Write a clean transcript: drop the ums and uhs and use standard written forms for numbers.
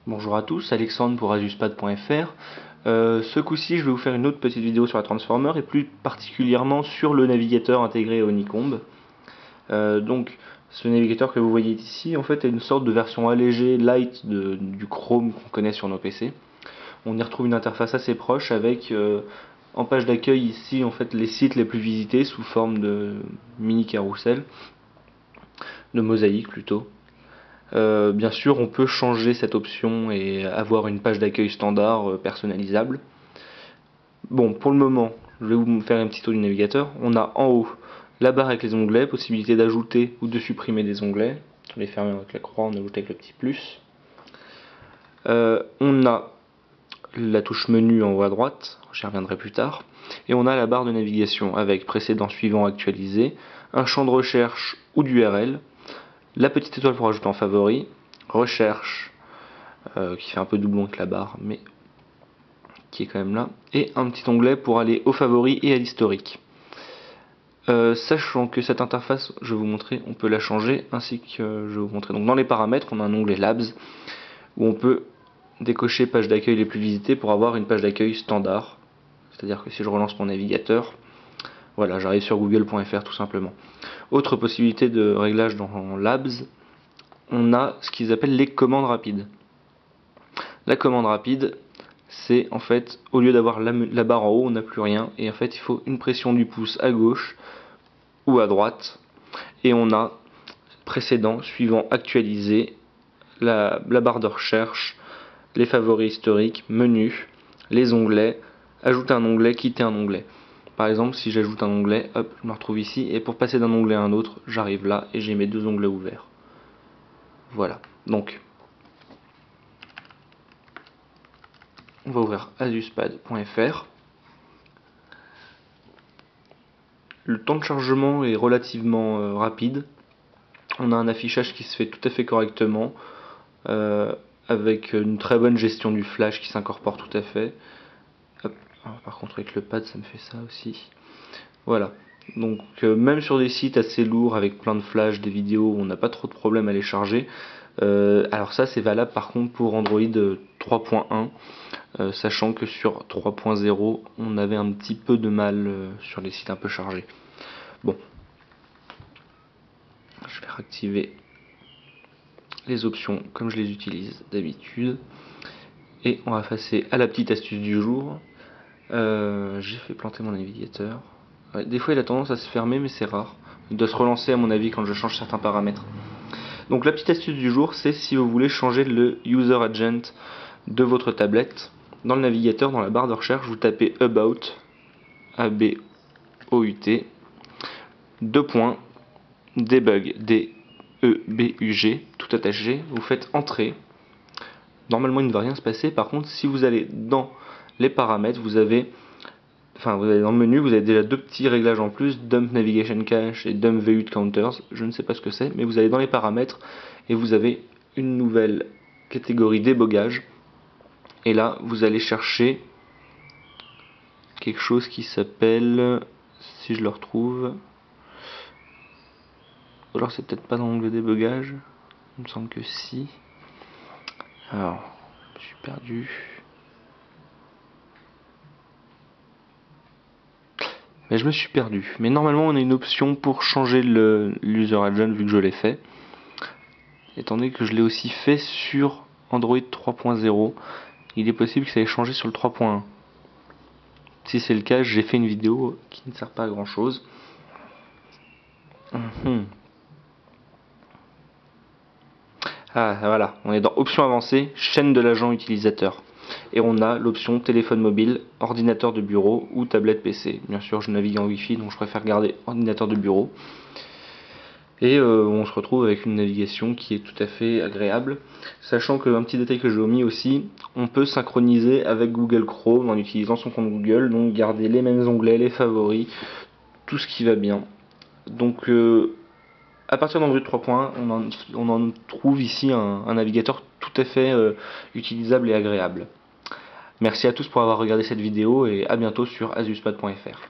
Bonjour à tous, Alexandre pour Azuspad.fr. Ce coup-ci, je vais vous faire une autre petite vidéo sur la Transformer et plus particulièrement sur le navigateur intégré au Honeycomb. Ce navigateur que vous voyez ici, en fait, est une sorte de version allégée, light du Chrome qu'on connaît sur nos PC. On y retrouve une interface assez proche avec, en page d'accueil ici, en fait, les sites les plus visités sous forme de mini carrousel, de mosaïque plutôt. Bien sûr, on peut changer cette option et avoir une page d'accueil standard personnalisable. Bon, pour le moment, je vais vous faire un petit tour du navigateur. On a en haut la barre avec les onglets, possibilité d'ajouter ou de supprimer des onglets. On les ferme avec la croix, on ajoute avec le petit plus. On a la touche menu en haut à droite, j'y reviendrai plus tard. Et on a la barre de navigation avec précédent, suivant, actualisé, un champ de recherche ou d'URL, la petite étoile pour ajouter en favori, recherche qui fait un peu doublon avec la barre, mais qui est quand même là, et un petit onglet pour aller aux favoris et à l'historique. Sachant que cette interface, je vais vous montrer, on peut la changer, ainsi que je vais vous montrer. Donc dans les paramètres, on a un onglet Labs, où on peut décocher page d'accueil les plus visitées pour avoir une page d'accueil standard. C'est-à-dire que si je relance mon navigateur, voilà, j'arrive sur google.fr tout simplement. Autre possibilité de réglage dans Labs, on a ce qu'ils appellent les commandes rapides. La commande rapide, c'est en fait, au lieu d'avoir la barre en haut, on n'a plus rien. Et en fait, il faut une pression du pouce à gauche ou à droite. Et on a précédent, suivant, actualisé, la barre de recherche, les favoris historiques, menu, les onglets, ajouter un onglet, quitter un onglet. Par exemple, si j'ajoute un onglet, hop, je me retrouve ici. Et pour passer d'un onglet à un autre, j'arrive là et j'ai mes deux onglets ouverts. Voilà. Donc, on va ouvrir azuspad.fr. Le temps de chargement est relativement rapide. On a un affichage qui se fait tout à fait correctement, avec une très bonne gestion du flash qui s'incorpore tout à fait. Hop. Alors, par contre avec le pad ça me fait ça aussi. Voilà. Donc même sur des sites assez lourds avec plein de flash, des vidéos, on n'a pas trop de problème à les charger. Alors ça c'est valable par contre pour Android 3.1. Sachant que sur 3.0 on avait un petit peu de mal sur les sites un peu chargés. Bon, je vais réactiver les options comme je les utilise d'habitude et on va passer à la petite astuce du jour. J'ai fait planter mon navigateur. Ouais, des fois il a tendance à se fermer mais c'est rare. Il doit se relancer à mon avis quand je change certains paramètres. Donc la petite astuce du jour, c'est si vous voulez changer le user agent de votre tablette. Dans le navigateur, dans la barre de recherche, vous tapez About, A-B-O-U-T, debug, D-E-B-U-G, tout attaché, vous faites Entrée. Normalement il ne va rien se passer, par contre si vous allez dans les paramètres, vous allez dans le menu, vous avez déjà deux petits réglages en plus, Dump Navigation Cache et Dump VUT Counters, je ne sais pas ce que c'est, mais vous allez dans les paramètres et vous avez une nouvelle catégorie débogage, et là vous allez chercher quelque chose qui s'appelle, si je le retrouve, ou alors c'est peut-être pas dans l'onglet débogage, il me semble que si. Alors, je me suis perdu. Mais je me suis perdu. Mais normalement, on a une option pour changer l'user agent vu que je l'ai fait. Étant donné que je l'ai aussi fait sur Android 3.0, il est possible que ça ait changé sur le 3.1. Si c'est le cas, j'ai fait une vidéo qui ne sert pas à grand chose. Ah voilà, on est dans options avancées, chaîne de l'agent utilisateur. Et on a l'option téléphone mobile, ordinateur de bureau ou tablette PC. Bien sûr, je navigue en Wi-Fi, donc je préfère garder ordinateur de bureau. Et on se retrouve avec une navigation qui est tout à fait agréable. Sachant qu'un petit détail que j'ai omis aussi, on peut synchroniser avec Google Chrome en utilisant son compte Google, donc garder les mêmes onglets, les favoris, tout ce qui va bien. Donc à partir d'Android 3.1, on en trouve ici un navigateur tout à fait utilisable et agréable. Merci à tous pour avoir regardé cette vidéo et à bientôt sur azuspad.fr.